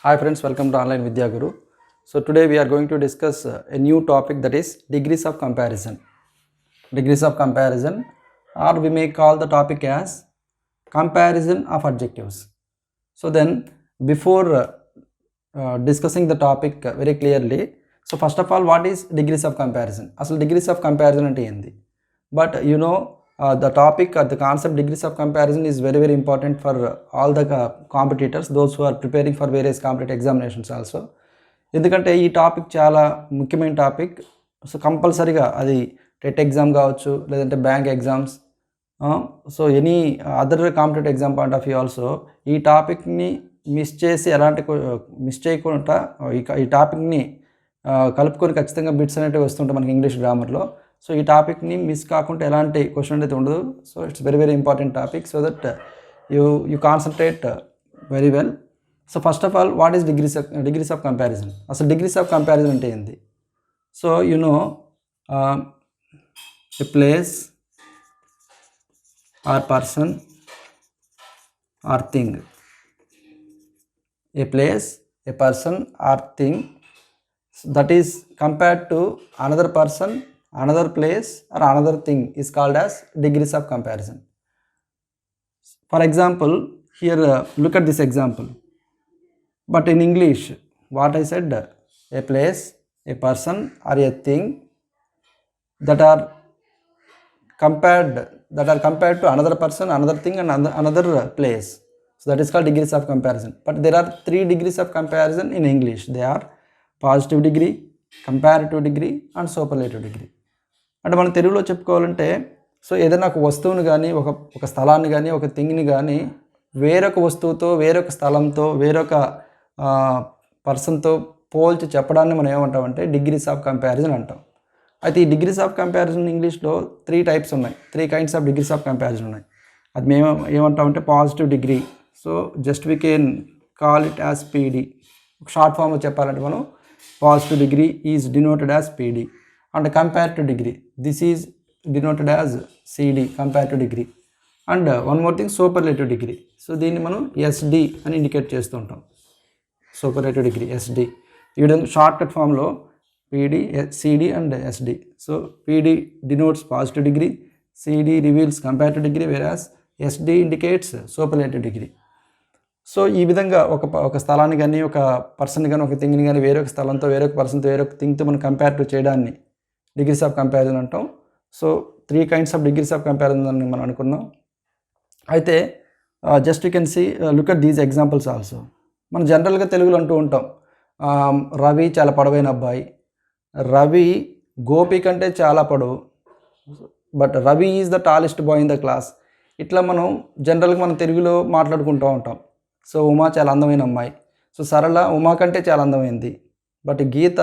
Hi friends, welcome to Online Vidya Guru. So today we are going to discuss a new topic, that is degrees of comparison. Degrees of comparison, or we may call the topic as comparison of adjectives. So then before discussing the topic very clearly, so first of all, what is degrees of comparison? Asal degrees of comparison ante endi? But the topic or the concept degrees of comparison is very important for all the competitors, those who are preparing for various competitive examinations also. ఎందుకంటే ఈ topic చాలా ముఖ్యమైన topic. So కంపల్సరీగా అది TET exam కావచ్చు, లేదంటే bank exams, so any other competitive exam point of view also ఈ టాపిక్ని మిస్ చేయకుండా ఈ టాపిక్ని కలుపుకొని ఖచ్చితంగా బిట్స్ అనేవి వస్తుంటాయి మనకి ఇంగ్లీష్ గ్రామర్లో. సో ఈ టాపిక్ని మిస్ కాకుండా ఎలాంటి క్వశ్చన్ అయితే ఉండదు. So it's very important topic, so that you concentrate very well. So first of all, what is degrees of comparison? అసలు డిగ్రీస్ ఆఫ్ కంపారిజన్ అంటే ఏంది? So a place or person are thing, a place, a person or thing that is compared to another person, another place or another thing is called as degrees of comparison. For example, here look at this example. But in English, what I said, a place, a person or a thing that are compared to another person, another thing and another place. So that is called degrees of comparison. But there are 3 degrees of comparison in English. They are positive degree, comparative degree and superlative degree. అంటే మనం తెలుగులో చెప్పుకోవాలంటే, so ఏదైనా ఒక వస్తువుని కానీ, ఒక స్థలాన్ని కానీ, ఒక థింగ్ని కానీ వేరొక వస్తువుతో, వేరొక స్థలంతో, వేరొక పర్సన్తో పోల్చి చెప్పడాన్ని మనం ఏమంటామంటే డిగ్రీస్ ఆఫ్ కంపారిజన్ అంటాం. అయితే ఈ డిగ్రీస్ ఆఫ్ కంపారిజన్ ఇంగ్లీష్లో 3 టైప్స్ ఉన్నాయి, 3 kinds of degrees of comparison ఉన్నాయి. అది మేము ఏమంటామంటే positive degree. So just we can call it as PD. Short ఫామ్లో చెప్పాలంటే మనం positive degree is denoted as PD. And comparative degree, this is denoted as CD, comparative degree. And one more thing, superlative degree. So దీన్ని మనం SD అని indicate చేస్తూ ఉంటాం. Superlative degree SD. ఈ విధంగా షార్ట్ కట్ ఫామ్లో PD, CD and SD. So PD denotes positive degree, CD reveals comparative degree, whereas SD indicates superlative degree. So ఈ విధంగా ఒక స్థలాన్ని కానీ, ఒక పర్సన్ కానీ, ఒక థింగ్ని కానీ వేరొక స్థలంతో, వేరొక పర్సన్తో, వేరొక థింగ్తో మనం కంపారిటివ్ చేయడాన్ని డిగ్రీస్ ఆఫ్ కంపారిజన్ అంటాం. So 3 kinds of degrees of comparison అని మనం అనుకున్నాం. అయితే just you can see, look at these examples also. మనం జనరల్గా తెలుగులో అంటూ ఉంటాం, రవి చాలా పొడవైన అబ్బాయి, రవి గోపి కంటే చాలా పొడవు, but Ravi is the tallest boy in the class. ఇట్లా మనం జనరల్గా మనం తెలుగులో మాట్లాడుకుంటూ ఉంటాం. సో ఉమా చాలా అందమైన అమ్మాయి, సో సరళ ఉమా కంటే చాలా అందమైంది, but Geeta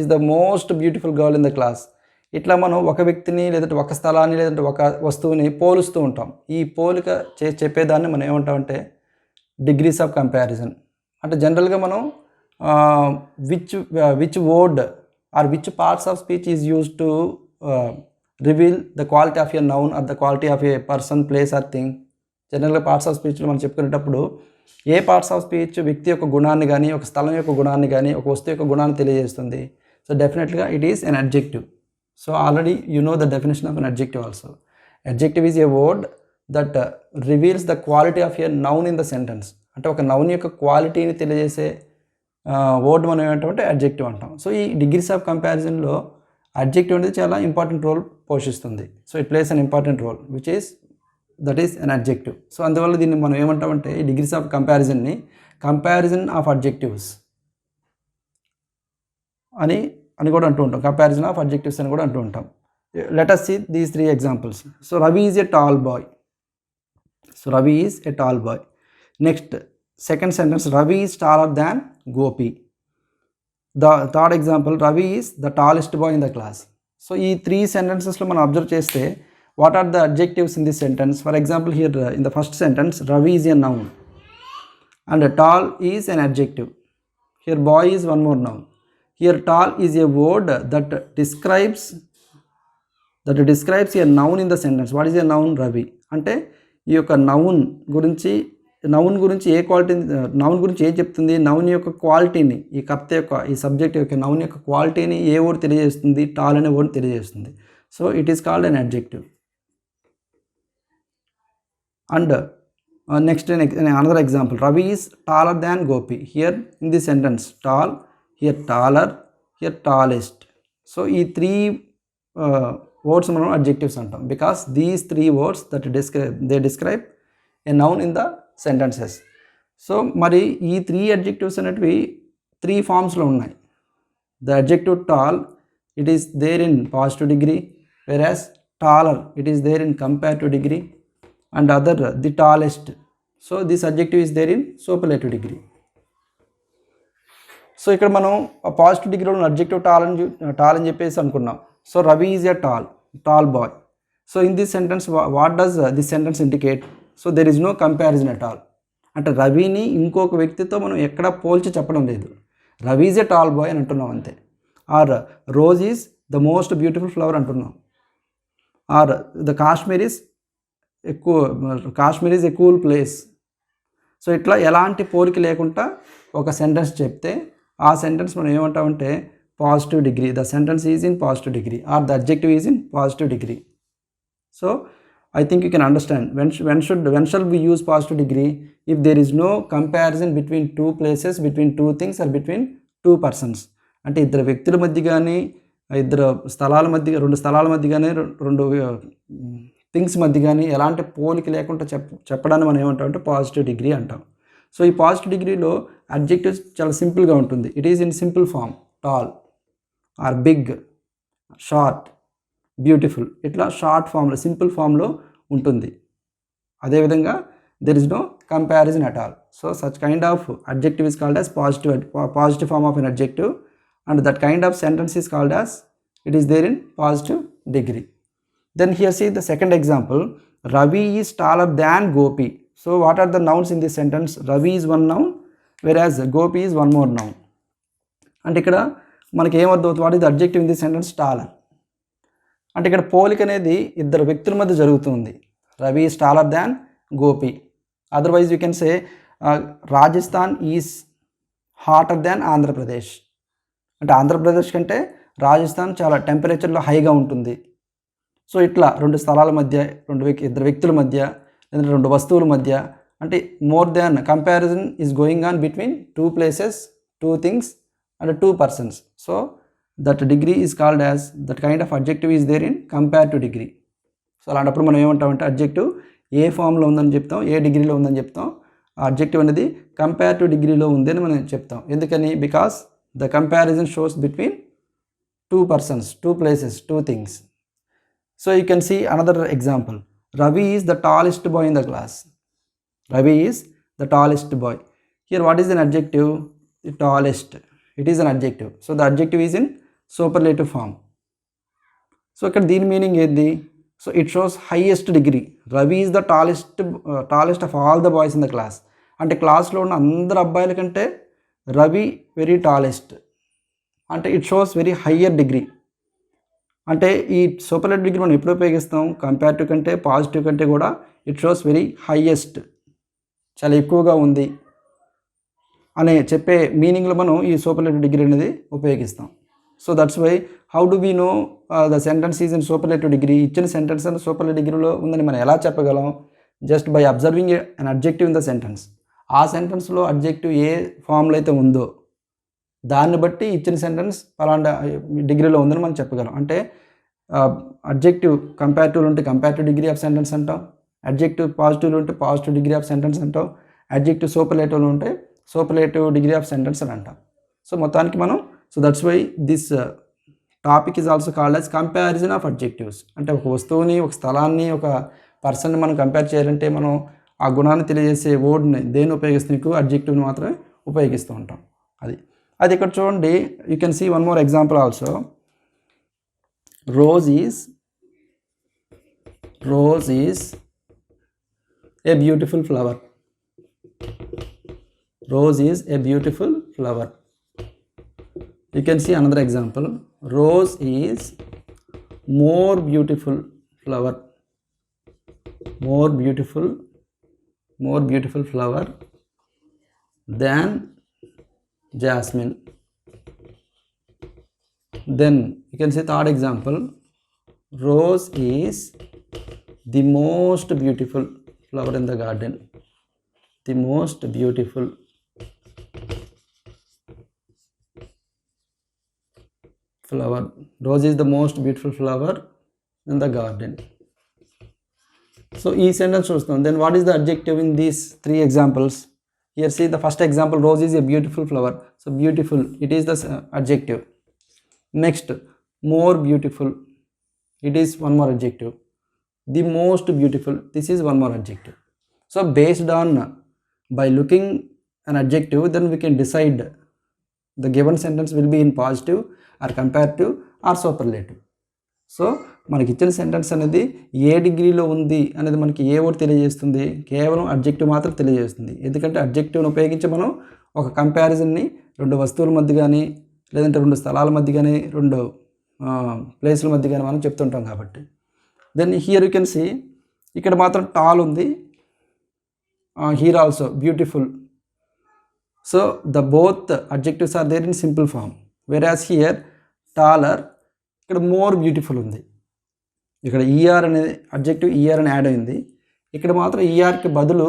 is the most beautiful girl in the class. ఇట్లా మనం ఒక వ్యక్తిని, లేదంటే ఒక స్థలాన్ని, లేదంటే ఒక వస్తువుని పోలుస్తూ ఉంటాం. ఈ పోలిక చెప్పేదాన్ని మనం ఏమంటామంటే డిగ్రీస్ ఆఫ్ కంపారిజన్. అంటే జనరల్గా మనం which word or which parts of speech is used to reveal the quality of a noun or the quality of a person, place or thing. జనరల్గా పార్ట్స్ ఆఫ్ స్పీచ్లో మనం చెప్పుకునేటప్పుడు ఏ పార్ట్స్ ఆఫ్ స్పీచ్ వ్యక్తి యొక్క గుణాన్ని కానీ, ఒక స్థలం యొక్క గుణాన్ని కానీ, ఒక వస్తువు యొక్క గుణాన్ని తెలియజేస్తుంది. సో డెఫినెట్గా it is an adjective. So already you know the definition of an adjective also. Adjective is a word that reveals the quality of a noun in the sentence. అంటే ఒక నౌన్ యొక్క క్వాలిటీని తెలియజేసే వర్డ్ మనం ఏమంటామంటే adjective అంటాం. So ఈ degrees of కంపారిజన్లో adjective అనేది చాలా ఇంపార్టెంట్ రోల్ పోషిస్తుంది. So it plays an important role that is an adjective. So అందువల్ల దీన్ని మనం ఏమంటామంటే ఈ డిగ్రీస్ ఆఫ్ కంపారిజన్ని కంపారిజన్ ఆఫ్ అడ్జెక్టివ్స్ అని కూడా అంటూ ఉంటాం. కంపారిజన్ ఆఫ్ అడ్జెక్టివ్స్ అని కూడా అంటూ ఉంటాం. Let us see these 3 examples. So Ravi is a tall boy. So Ravi is a tall boy. Next second sentence, Ravi is taller than Gopi. The third example, Ravi is the tallest boy in the class. So ఈ 3 సెంటెన్సెస్లో మనం observe చేస్తే what are the adjectives in this sentence? For example, here in the first sentence, Ravi is a noun and tall is N adjective. Here boy is one more noun. Here tall is a word that describes a noun in the sentence. What is a noun? Ravi. అంటే ఈ యొక్క noun గురించి noun గురించి ఏ quality, noun గురించి ఏం చెప్తుంది, noun యొక్క క్వాలిటీని, ఈ కర్త యొక్క ఈ సబ్జెక్ట్ యొక్క నౌన్ యొక్క క్వాలిటీని ఏ వర్డ్ తెలియజేస్తుంది, టాల్ అనే వర్డ్ తెలియజేస్తుంది. So it is called an adjective. And next another example, Ravi is taller than Gopi. Here in the sentence tall, here taller, here tallest. So ఈ 3 వర్డ్స్ మనం అడ్జెక్టివ్స్ అంటాం, because these 3 words that describe a noun in the sentences. So మరి ఈ 3 adjectives అనేటివి 3 ఫామ్స్లో ఉన్నాయి. The adjective tall, it is there in positive degree, whereas taller it is there in comparative degree, and other the tallest. So this adjective is there in superlative degree. So ఇక్కడ మనం positive డిగ్రీలో adjective tall అని చెప్పేసి అనుకున్నాం. So Ravi is a tall boy. So in this sentence what does this sentence indicate? So there is no comparison at all. అంటే రవిని ఇంకొక వ్యక్తితో మనం ఎక్కడ పోల్చి చెప్పడం లేదు. Ravi is a tall boy అని అంటున్నాం అంతే. Or rose is the most beautiful flower అంటున్నాం. Or the Kashmir is a cool place. So ఇట్లా ఎలాంటి పోలిక లేకుండా ఒక సెంటెన్స్ చెప్తే ఆ సెంటెన్స్ మనం ఏమంటామంటే positive degree. The sentence is in positive degree or the adjective is in positive degree. So I think you can understand when shall we use positive degree? If there is no comparison between 2 places, between 2 things or between 2 persons. అంటే ఇద్దరు వ్యక్తుల మధ్య కానీ, ఇద్దరు స్థలాల మధ్య, 2 స్థలాల మధ్య కానీ, 2 థింగ్స్ మధ్య కానీ ఎలాంటి పోలిక లేకుండా చెప్పడాన్ని మనం ఏమంటామంటే పాజిటివ్ డిగ్రీ అంటాం. సో ఈ పాజిటివ్ డిగ్రీలో అడ్జెక్టివ్స్ చాలా సింపుల్గా ఉంటుంది. It is in simple form, tall or big, short, beautiful, ఇట్లా షార్ట్ ఫామ్లో సింపుల్ ఫామ్లో ఉంటుంది. అదేవిధంగా there is no comparison at all. So such kind of adjective is called as positive form of an adjective, and that kind of sentence is called as it is there in positive degree. Then here see the second example, Ravi is taller than Gopi. So what are the nouns in this sentence? Ravi is one noun, whereas Gopi is one more noun. అంటే ఇక్కడ మనకి ఏమర్థమవుతుంది, what is the adjective in this sentence? Taller. అంటే ఇక్కడ పోలిక అనేది ఇద్దరు వ్యక్తుల మధ్య జరుగుతుంది. Ravi is taller than Gopi. Otherwise you can say Rajasthan is hotter than Andhra Pradesh. అంటే ఆంధ్రప్రదేశ్ కంటే రాజస్థాన్ చాలా టెంపరేచర్లో హైగా ఉంటుంది. సో ఇట్లా 2 స్థలాల మధ్య, ఇద్దరు వ్యక్తుల మధ్య, లేదంటే 2 వస్తువుల మధ్య, అంటే more than comparison is going on between 2 places, 2 things and 2 persons. So that degree is called as, that kind of adjective is there in comparative degree. So అలాంటప్పుడు మనం ఏమంటామంటే అడ్జెక్టివ్ ఏ ఫామ్లో ఉందని చెప్తాం, ఏ డిగ్రీలో ఉందని చెప్తాం. ఆ అడ్జెక్టివ్ అనేది కంపారిటివ్ డిగ్రీలో ఉంది అని మనం చెప్తాం. ఎందుకని? Because the comparison shows between 2 persons, 2 places, 2 things. So you can see another example. Ravi is the tallest boy in the class. Ravi is the tallest boy. Here what is an adjective? The tallest. It is an adjective. So the adjective is in superlative form. So ikkada deen meaning edi? So it shows highest degree. Ravi is the tallest of all the boys in the class. Ante class lo unna andaru abbayala kante Ravi very tallest. Ante it shows very higher degree. అంటే ఈ superlative degree మనం ఎప్పుడు ఉపయోగిస్తాం? Comparative కంటే, positive కంటే కూడా it shows very highest, చాలా ఎక్కువగా ఉంది అనే చెప్పే మీనింగ్లో మనం ఈ సూపర్లేటివ్ డిగ్రీ అనేది ఉపయోగిస్తాం. So that's why how do we know the sentence is in superlative degree? ఇచ్చిన సెంటెన్స్ అని సూపర్లేటివ్ డిగ్రీలో ఉందని మనం ఎలా చెప్పగలం? Just by observing an adjective in the sentence. ఆ సెంటెన్స్లో అడ్జెక్టివ్ ఏ ఫామ్లో అయితే ఉందో దాన్ని బట్టి ఇచ్చిన సెంటెన్స్ అలాంటి డిగ్రీలో ఉందని మనం చెప్పగలం. అంటే అడ్జెక్టివ్ కంపారిటివ్లో ఉంటే కంపారిటివ్ డిగ్రీ ఆఫ్ సెంటెన్స్ అంటాం, అడ్జెక్టివ్ పాజిటివ్లో ఉంటే పాజిటివ్ డిగ్రీ ఆఫ్ సెంటెన్స్ అంటాం, అడ్జెక్టివ్ సూపర్లేటివ్లో ఉంటే సూపర్లేటివ్ డిగ్రీ ఆఫ్ సెంటెన్స్ అని అంటాం. సో మొత్తానికి మనం, so that's why this topic is also called as comparison of adjectives. అంటే ఒక వస్తువుని, ఒక స్థలాన్ని, ఒక పర్సన్ని మనం కంపేర్ చేయాలంటే మనం ఆ గుణాన్ని తెలియజేసే వర్డ్ని దేన్ని ఉపయోగిస్తాం? ఎక్కువ అడ్జెక్టివ్ని మాత్రమే ఉపయోగిస్తూ ఉంటాం. అది ఇక్కడ చూడండి, you can see one more example also. Rose is a beautiful flower. Rose is a beautiful flower. You can see another example. Rose is more beautiful flower. More beautiful more beautiful flower than jasmine. Then you can see third example, rose is the most beautiful flower in the garden. The most beautiful flower. Rose is the most beautiful flower in the garden. So ఈ sentence చూస్తాం. Then what is the adjective in these three examples? Here see the first example, rose is a beautiful flower. So beautiful, it is the adjective. Next, more beautiful, it is one more adjective. The most beautiful, this is one more adjective. So based on, by looking an adjective, then we can decide the given sentence will be in positive or comparative or superlative. So మనకి ఇచ్చిన sentence అనేది ఏ డిగ్రీలో ఉంది అనేది మనకి ఏ word తెలియజేస్తుంది, కేవలం adjective మాత్రం తెలియజేస్తుంది. ఎందుకంటే అడ్జెక్టివ్ని ఉపయోగించి మనం ఒక కంపారిజన్ని రెండు వస్తువుల మధ్య కానీ, లేదంటే రెండు స్థలాల మధ్య కానీ, రెండు ప్లేసుల మధ్య కానీ మనం చెప్తుంటాం కాబట్టి. Then here you can see, ఇక్కడ మాత్రం టాల్ ఉంది, here also beautiful. So the both adjectives are there in simple form. Whereas here taller, ఇక్కడ మోర్ బ్యూటిఫుల్ ఉంది. ఇక్కడ ఈఆర్ అనేది అడ్జెక్టివ్ ఈఆర్ అని యాడ్ అయింది, ఇక్కడ మాత్రం ఈఆర్కి బదులు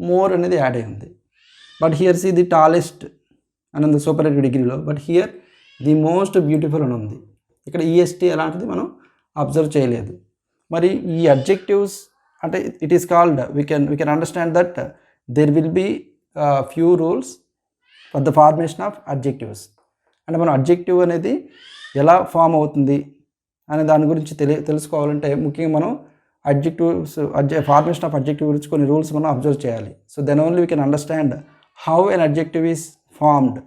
మోర్ అనేది యాడ్ అయింది. But here see the tallest అని ఉంది సూపర్లేటివ్ డిగ్రీలో, but here the most beautiful అని ఉంది. ఇక్కడ ఈఎస్టీ అలాంటిది మనం అబ్జర్వ్ చేయలేదు. మరి ఈ అడ్జెక్టివ్స్ అంటే it is called, we can understand that there will be few rules for the formation of adjectives. అంటే మనం అడ్జెక్టివ్ అనేది ఎలా ఫామ్ అవుతుంది అనే దాని గురించి తెలుసుకోవాలంటే ముఖ్యంగా మనం ఫార్మేషన్ ఆఫ్ అడ్జెక్టివ్ గురించి కొన్ని రూల్స్ మనం అబ్జర్వ్ చేయాలి. So then only we can understand how an adjective is formed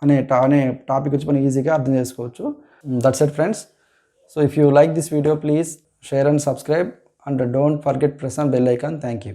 అనే టాపిక్ గురించి మనం ఈజీగా అర్థం చేసుకోవచ్చు. That's it friends. So if you like this video, please share and subscribe, and don't forget press on bell icon. Thank you.